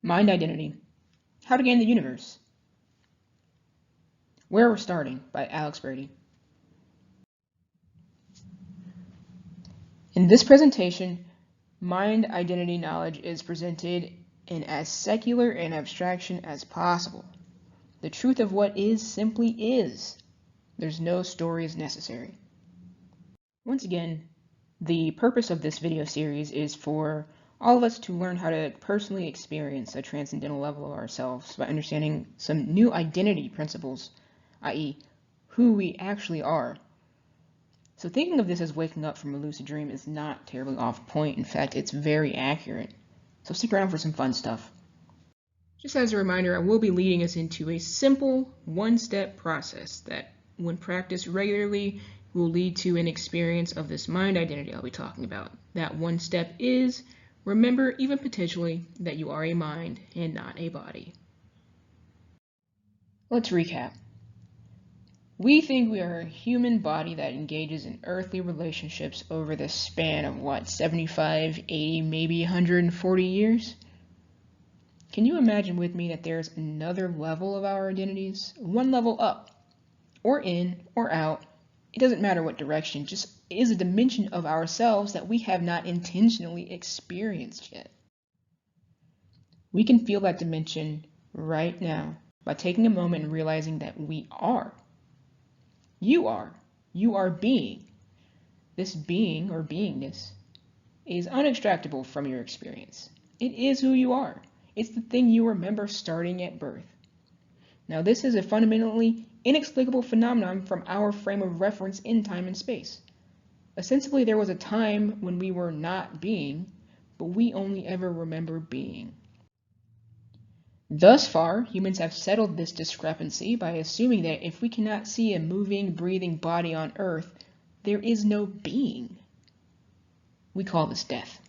Mind Identity, How to Gain the Universe, Where We're Starting by Alex Brady. In this presentation, mind identity knowledge is presented in as secular an abstraction as possible. The truth of what is simply is. There's no stories necessary. Once again, the purpose of this video series is for all of us to learn how to personally experience a transcendental level of ourselves by understanding some new identity principles, i.e., who we actually are. So thinking of this as waking up from a lucid dream is not terribly off point. In fact, it's very accurate. So stick around for some fun stuff. Just as a reminder, I will be leading us into a simple one-step process that, when practiced regularly, will lead to an experience of this mind identity I'll be talking about. That one step is, remember, even potentially, that you are a mind and not a body. Let's recap. We think we are a human body that engages in earthly relationships over the span of 75, 80, maybe 140 years? Can you imagine with me that there's another level of our identities? One level up, or in, or out. It doesn't matter what direction, just is a dimension of ourselves that we have not intentionally experienced yet. We can feel that dimension right now by taking a moment and realizing that we are. You are being. This being or beingness is unextractable from your experience. It is who you are. It's the thing you remember starting at birth. Now, this is a fundamentally inexplicable phenomenon from our frame of reference in time and space. Ostensibly, there was a time when we were not being, but we only ever remember being. Thus far, humans have settled this discrepancy by assuming that if we cannot see a moving, breathing body on Earth, there is no being. We call this death.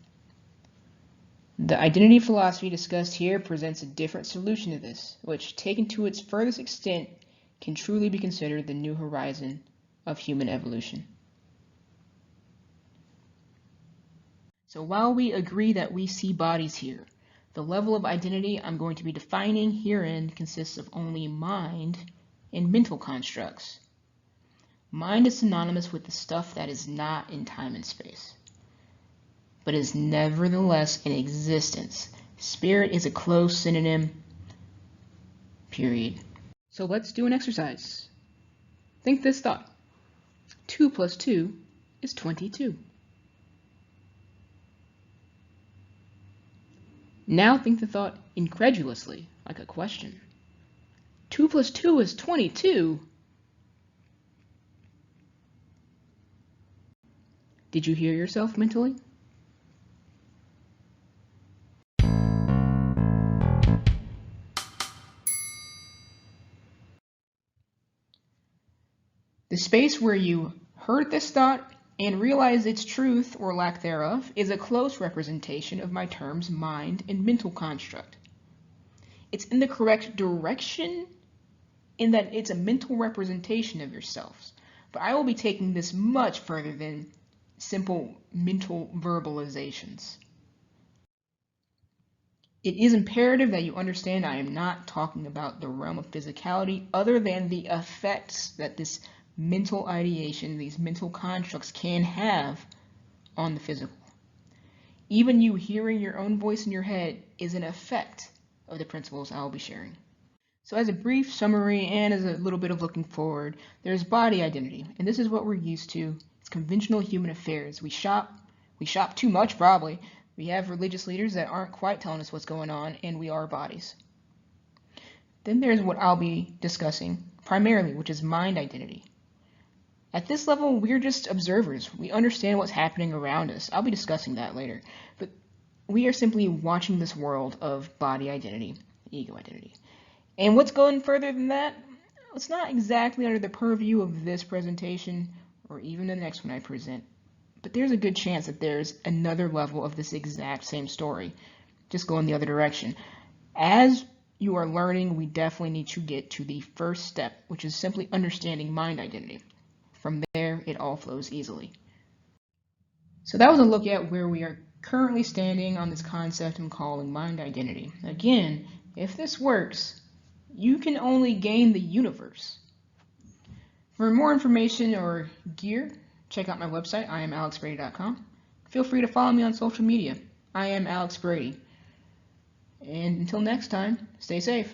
The identity philosophy discussed here presents a different solution to this, which, taken to its furthest extent, can truly be considered the new horizon of human evolution. So while we agree that we see bodies here, the level of identity I'm going to be defining herein consists of only mind and mental constructs. Mind is synonymous with the stuff that is not in time and space, but is nevertheless in existence. Spirit is a close synonym, period. So let's do an exercise. Think this thought. 2 plus 2 is 22. Now think the thought incredulously, like a question. 2 plus 2 is 22. Did you hear yourself mentally? The space where you heard this thought and realized its truth or lack thereof is a close representation of my terms mind and mental construct. It's in the correct direction in that it's a mental representation of yourselves, but I will be taking this much further than simple mental verbalizations. It is imperative that you understand I am not talking about the realm of physicality other than the effects that this mental ideation, these mental constructs can have on the physical. Even you hearing your own voice in your head is an effect of the principles I will be sharing. So as a brief summary and as a little bit of looking forward, there's body identity, and this is what we're used to. It's conventional human affairs. We shop too much probably. We have religious leaders that aren't quite telling us what's going on, and we are bodies. Then there's what I'll be discussing primarily, which is mind identity. At this level, we're just observers. We understand what's happening around us. I'll be discussing that later. But we are simply watching this world of body identity, ego identity. And what's going further than that? It's not exactly under the purview of this presentation or even the next one I present. But there's a good chance that there's another level of this exact same story, just going the other direction. As you are learning, we definitely need to get to the first step, which is simply understanding mind identity. From there, it all flows easily. So that was a look at where we are currently standing on this concept I'm calling mind identity. Again, if this works, you can only gain the universe. For more information or gear, check out my website, IamAlexBrady.com. Feel free to follow me on social media. I am Alex Brady. And until next time, stay safe.